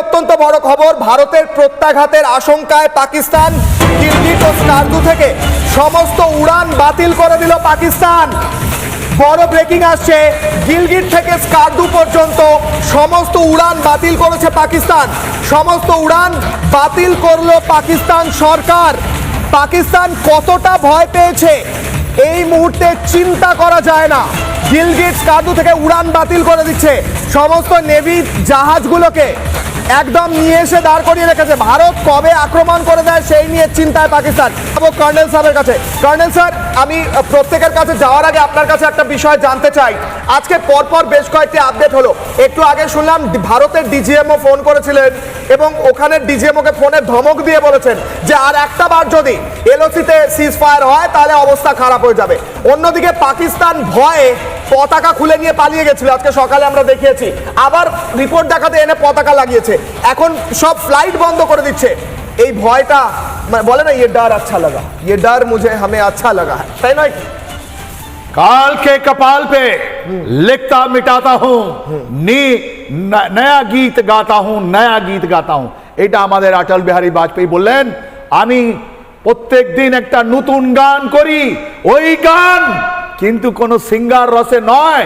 অত্যন্ত বড় খবর, ভারতের প্রত্যাঘাতের আশঙ্কায় পাকিস্তান গিলগিট ও স্কারদু থেকে সমস্ত উড়ান বাতিল করে দিল পাকিস্তান। বড় ব্রেকিং আসছে, গিলগিট থেকে স্কারদু পর্যন্ত সমস্ত উড়ান বাতিল করেছে পাকিস্তান। সমস্ত উড়ান বাতিল করলো পাকিস্তান সরকার। পাকিস্তান কতটা ভয় পেয়েছে এই মুহূর্তে চিন্তা করা যায় না। গিলগিট স্কারদু থেকে উড়ান বাতিল করে দিচ্ছে, সমস্ত নেভি জাহাজগুলোকে একদম নিয়ে এসে দাঁড় করিয়ে রেখেছে। ভারত কবে আক্রমণ করে দেয় সেই নিয়ে চিন্তায় পাকিস্তান। কর্নেল সাহেবের কাছে, কর্নেল স্যার, আমি প্রত্যেকের কাছে যাওয়ার আগে আপনার কাছে একটা বিষয় জানতে চাই। আজকে পরপর বেশ কয়েকটি আপডেট হলো। একটু আগে শুনলাম ভারতের ডিজিএমও ফোন করেছিলেন এবং ওখানে ডিজিএমওকে ফোনে ধমক দিয়ে বলেছেন যে আর একটা বার যদি এলওসিতে সিজ ফায়ার হয় তাহলে অবস্থা খারাপ হয়ে যাবে। অন্যদিকে পাকিস্তান ভয়ে পতাকা খুলে নিয়ে পালিয়ে গেছিল, আজকে সকালে আমরা দেখিয়েছি। আবার রিপোর্ট দেখাতে এনে পতাকা লাগিয়েছে, এখন সব ফ্লাইট বন্ধ করে দিচ্ছে। এই ভয়টা বলে না, ये डर अच्छा लगा, ये डर मुझे हमें अच्छा लगा है, তাই নয়? काल के कपाल पे लिखता मिटाता हूं, नया गीत गाता हूं, नया गीत गाता हूं। এটা আমাদের অটল বিহারী বাজপেয়ী বললেন, আমি প্রত্যেক দিন একটা নতুন গান করি, ওই গান কিন্তু কোন সিঙ্গার রসে নয়।